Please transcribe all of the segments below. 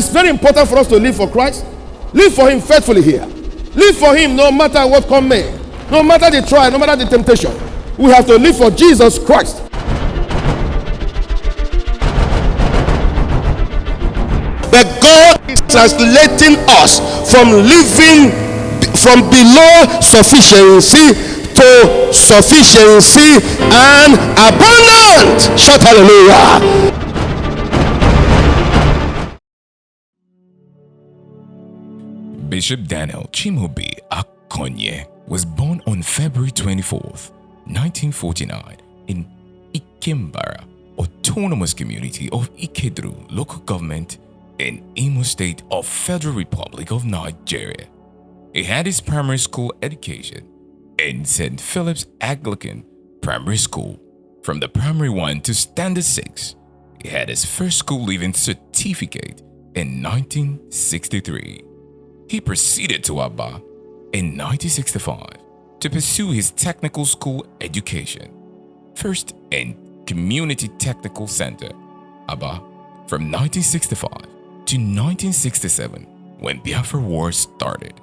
it's very important for us to live for Christ. Live for him faithfully here. Live for him no matter what come may. No matter the trial, no matter the temptation. We have to live for Jesus Christ. But God is translating us from living from below sufficiency to sufficiency and abundant. Shout hallelujah. Bishop Daniel Chimaobim Akaonye was born on February 24th, 1949 in Ikimbara, Autonomous Community of Ikedru Local Government in Imo State of Federal Republic of Nigeria. He had his primary school education in St. Philip's Anglican Primary School. From the primary 1 to standard 6, he had his first school leaving certificate in 1963. He proceeded to Aba in 1965 to pursue his technical school education, first in Community Technical Center, Aba, from 1965 to 1967 when Biafra War started.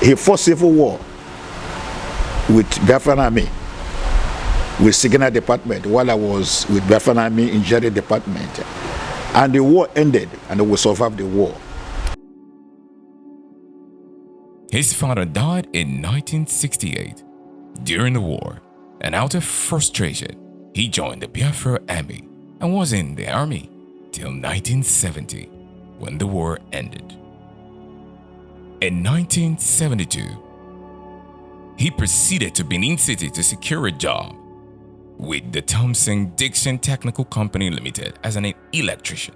He fought civil war with Biafran Army, with Signal Department, while I was with Biafran Army in Jerry Department. And the war ended, and we survived the war. His father died in 1968 during the war, and out of frustration, he joined the Biafra Army and was in the army till 1970 when the war ended. In 1972, he proceeded to Benin City to secure a job with the Thompson-Dixon Technical Company Limited as an electrician.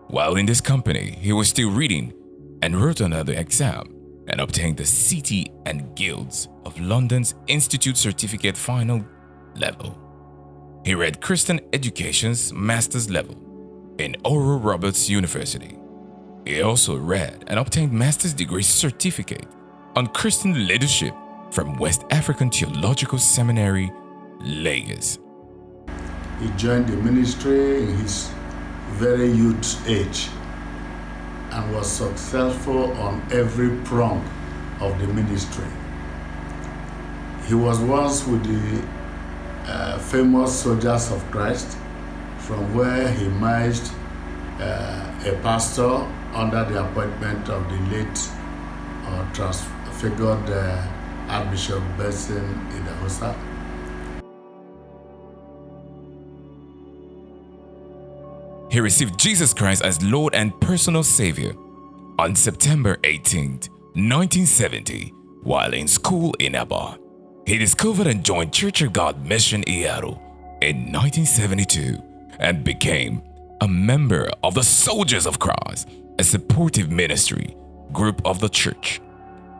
While in this company, he was still reading and wrote another exam and obtained the City and Guilds of London's Institute Certificate Final Level. He read Christian Education's Master's Level in Oral Roberts University. He also read and obtained Master's Degree Certificate on Christian Leadership from West African Theological Seminary, Lagos. He joined the ministry in his very youth age and was successful on every prong of the ministry. He was once with the famous Soldiers of Christ, from where he managed a pastor under the appointment of the late transfigured Archbishop Benson Idahosa. He received Jesus Christ as Lord and personal Savior on September 18, 1970, while in school in Aba. He discovered and joined Church of God Mission Iaro in 1972 and became a member of the Soldiers of Christ, a supportive ministry group of the church.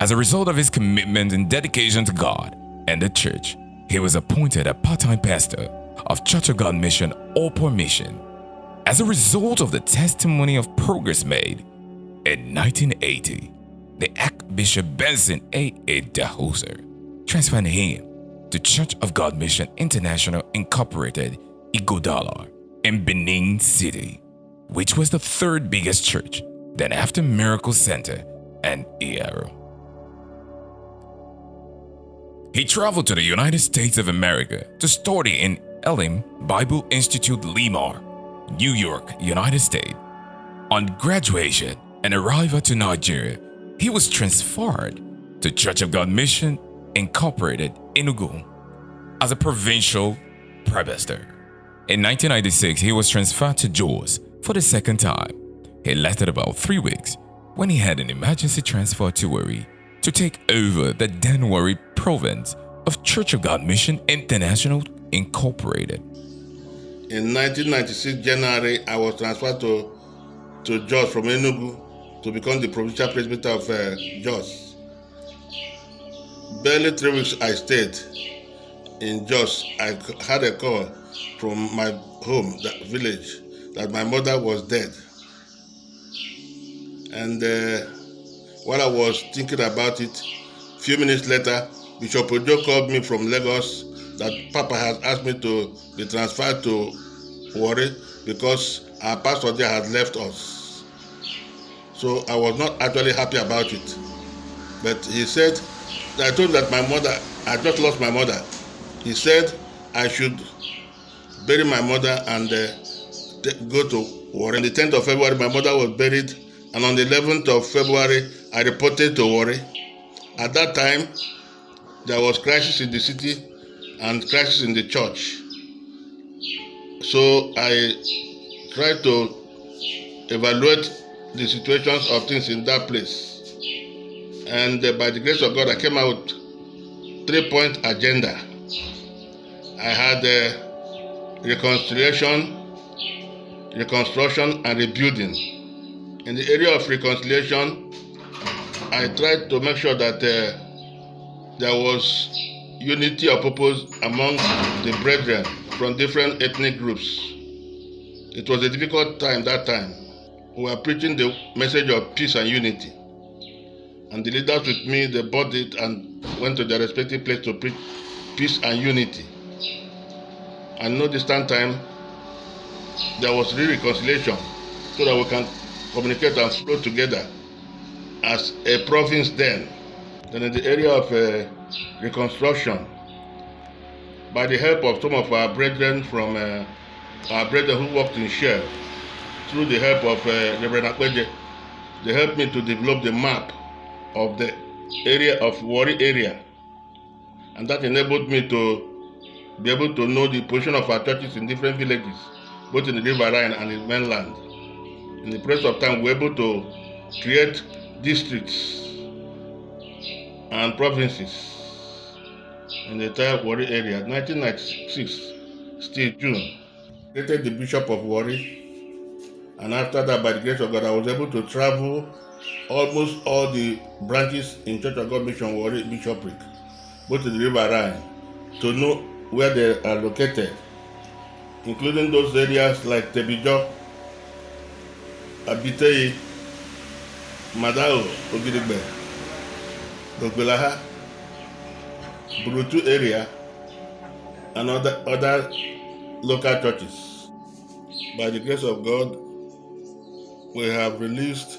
As a result of his commitment and dedication to God and the church, he was appointed a part-time pastor of Church of God Mission Opor Mission. As a result of the testimony of progress made, in 1980, the Archbishop Benson A. Idahosa transferred him to Church of God Mission International Incorporated, Igodala, in Benin City, which was the third biggest church, then after Miracle Center and Iaro. He traveled to the United States of America to study in Elim Bible Institute, Limar, New York, United States. On graduation and arrival to Nigeria, he was transferred to Church of God Mission Incorporated, Enugu, as a provincial pastor. In 1996, he was transferred to Jos for the second time. He lasted about 3 weeks when he had an emergency transfer to Warri to take over the then Warri province of Church of God Mission International Incorporated. In 1996 January, I was transferred to Jos from Enugu to become the provincial presbyter of Jos. Barely 3 weeks I stayed in Jos. I had a call from my home, that village, that my mother was dead. And While I was thinking about it, a few minutes later, Bishop Ojo called me from Lagos that Papa has asked me to be transferred to Warri because our pastor there had left us. So I was not actually happy about it. But he said, I told him that my mother, I just lost my mother. He said I should bury my mother and go to Warri. On the 10th of February, my mother was buried, and on the 11th of February, I reported to Warri. At that time, there was crisis in the city and crisis in the church. So I tried to evaluate the situations of things in that place. And by the grace of God, I came out with 3-point agenda. I had reconciliation, reconstruction, and rebuilding. In the area of reconciliation, I tried to make sure that there was unity of purpose among the brethren from different ethnic groups. It was a difficult time that time. We were preaching the message of peace and unity. And the leaders with me, they bought it and went to their respective place to preach peace and unity. And no distant time, there was reconciliation so that we can communicate and flow together as a province then. Then in the area of reconstruction, by the help of some of our brethren from our brethren who worked in Shell, through the help of Reverend Akweje, they helped me to develop the map of the area of Warri area. And that enabled me to be able to know the position of our churches in different villages, both in the River Rhine and in the mainland. In the process of time, we were able to create districts and provinces in the entire Warri area. 1996, still June, created the Bishop of Warri. And after that, by the grace of God, I was able to travel almost all the branches in Church of God Mission Warri Bishopric, both in the River Rhine, to know where they are located, including those areas like Tebijo, Abitei, Madao, Ogidigbe, Dogbelaha, Burutu area, and other local churches. By the grace of God, we have released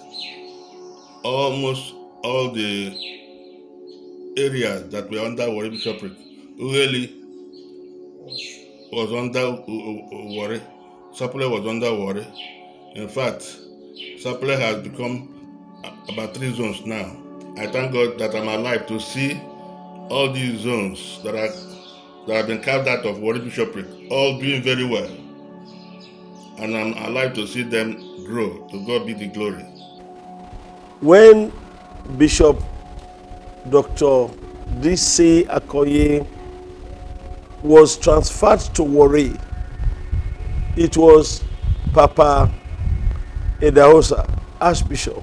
almost all the areas that were under Warri Bishopric. Ueli was under Warri. Sapele was under Warri. In fact, Sapele has become about 3 zones now. I thank God that I'm alive to see all these zones that have been carved out of Warri Bishopric, all doing very well. And I'm alive to see them grow. To God be the glory. When Bishop Dr. D.C. Akaonye was transferred to Warri, it was Papa Edahosa, Archbishop,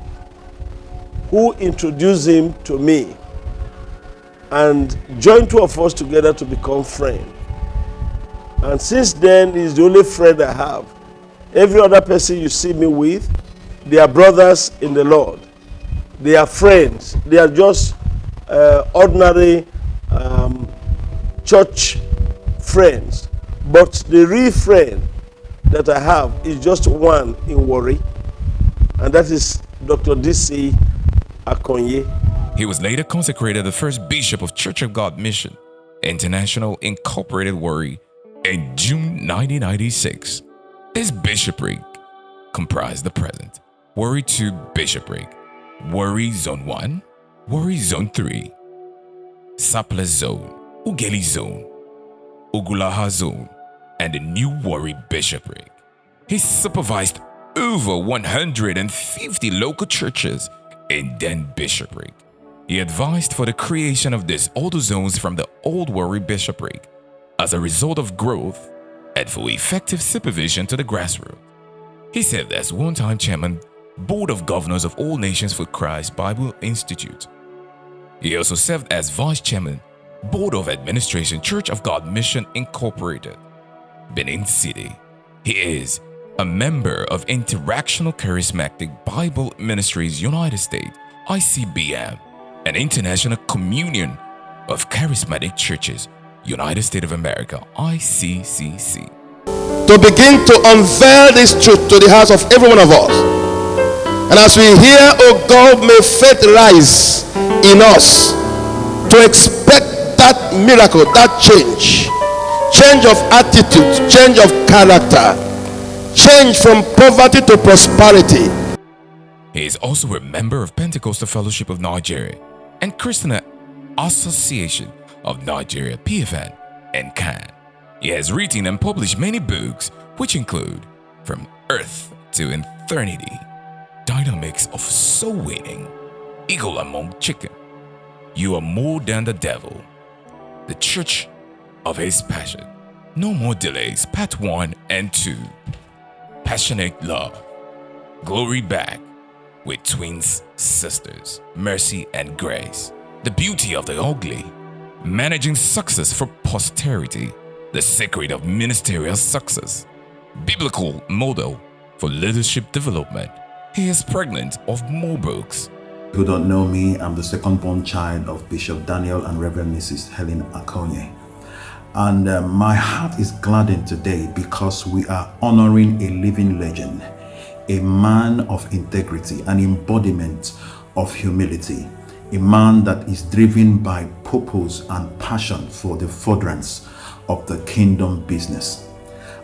who introduced him to me and joined 2 of us together to become friends. And since then, he's the only friend I have. Every other person you see me with, they are brothers in the Lord. They are friends. They are just ordinary church friends. But the real friend that I have is just one in Warri, and that is Dr. D.C. Akaonye. He was later consecrated the first bishop of Church of God Mission International Incorporated Warri in June 1996. This bishopric comprised the present Warri 2 bishopric, Warri Zone 1, Warri Zone 3, Sapele Zone, Ugeli Zone, Ogulaha Zone, and the new Warri bishopric. He supervised over 150 local churches in then bishopric. He advised for the creation of these older zones from the old Warri bishopric as a result of growth and for effective supervision to the grassroots. He served as one-time chairman, Board of Governors of All Nations for Christ Bible Institute. He also served as vice chairman, Board of Administration, Church of God Mission Incorporated, Benin City. He is a member of Interactional Charismatic Bible Ministries United States, ICBM, an international communion of charismatic churches, United States of America, ICCC. To begin to unveil this truth to the hearts of every one of us. And as we hear, oh God, may faith rise in us to expect that miracle, that change of attitude, change of character, change from poverty to prosperity. He is also a member of Pentecostal Fellowship of Nigeria and Christian Association of Nigeria, PFN, and CAN. He has written and published many books, which include From Earth to Eternity, Dynamics of Soul Winning, Eagle Among Chicken, You Are More Than the Devil, The Church of His Passion, No More Delays, Part 1 and 2, Passionate Love, Glory Back with Twins Sisters, Mercy and Grace, The Beauty of the Ugly, Managing Success for Posterity, The Secret of Ministerial Success, Biblical Model for Leadership Development. He is pregnant of more books. Who don't know me, I'm the second-born child of Bishop Daniel and Reverend Mrs. Helen Akaonye. And my heart is gladdened today because we are honoring a living legend, a man of integrity, an embodiment of humility, a man that is driven by purpose and passion for the furtherance of the kingdom business.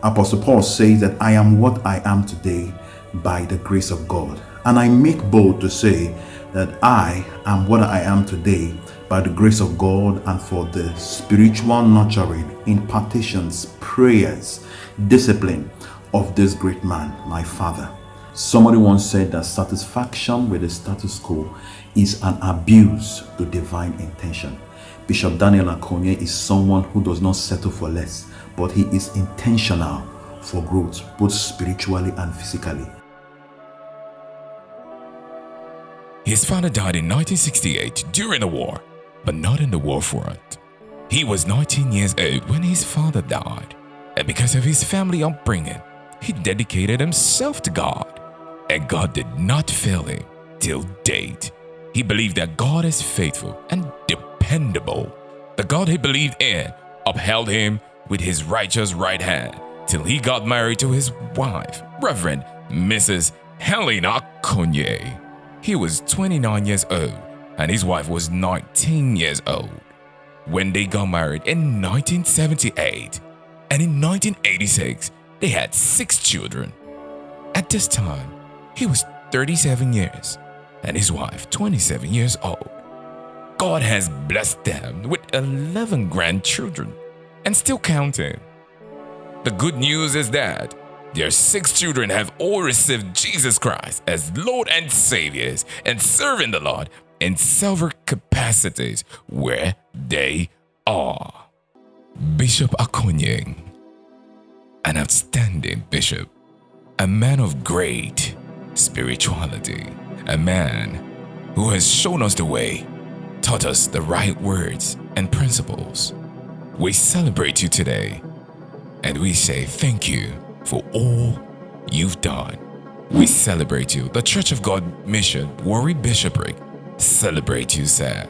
Apostle Paul says that I am what I am today by the grace of God. And I make bold to say that I am what I am today by the grace of God and for the spiritual nurturing, impartations, prayers, discipline of this great man, my father. Somebody once said that satisfaction with the status quo is an abuse to divine intention. Bishop Daniel Akaonye is someone who does not settle for less, but he is intentional for growth, both spiritually and physically. His father died in 1968 during the war, but not in the war front. He was 19 years old when his father died, and because of his family upbringing, he dedicated himself to God, and God did not fail him till date. He believed that God is faithful and dependable. The God he believed in upheld him with his righteous right hand till he got married to his wife, Reverend Mrs. Helen Akaonye. He was 29 years old and his wife was 19 years old when they got married in 1978, and in 1986 they had 6 children. At this time, he was 37 years and his wife 27 years old. God has blessed them with 11 grandchildren and still counting. The good news is that their 6 children have all received Jesus Christ as Lord and Savior and serving the Lord in several capacities where they are. Bishop Akaonye, an outstanding bishop, a man of great spirituality, a man who has shown us the way, taught us the right words and principles. We celebrate you today and we say thank you for all you've done. We celebrate you. The Church of God Mission, Warri Bishopric, celebrate you, sir.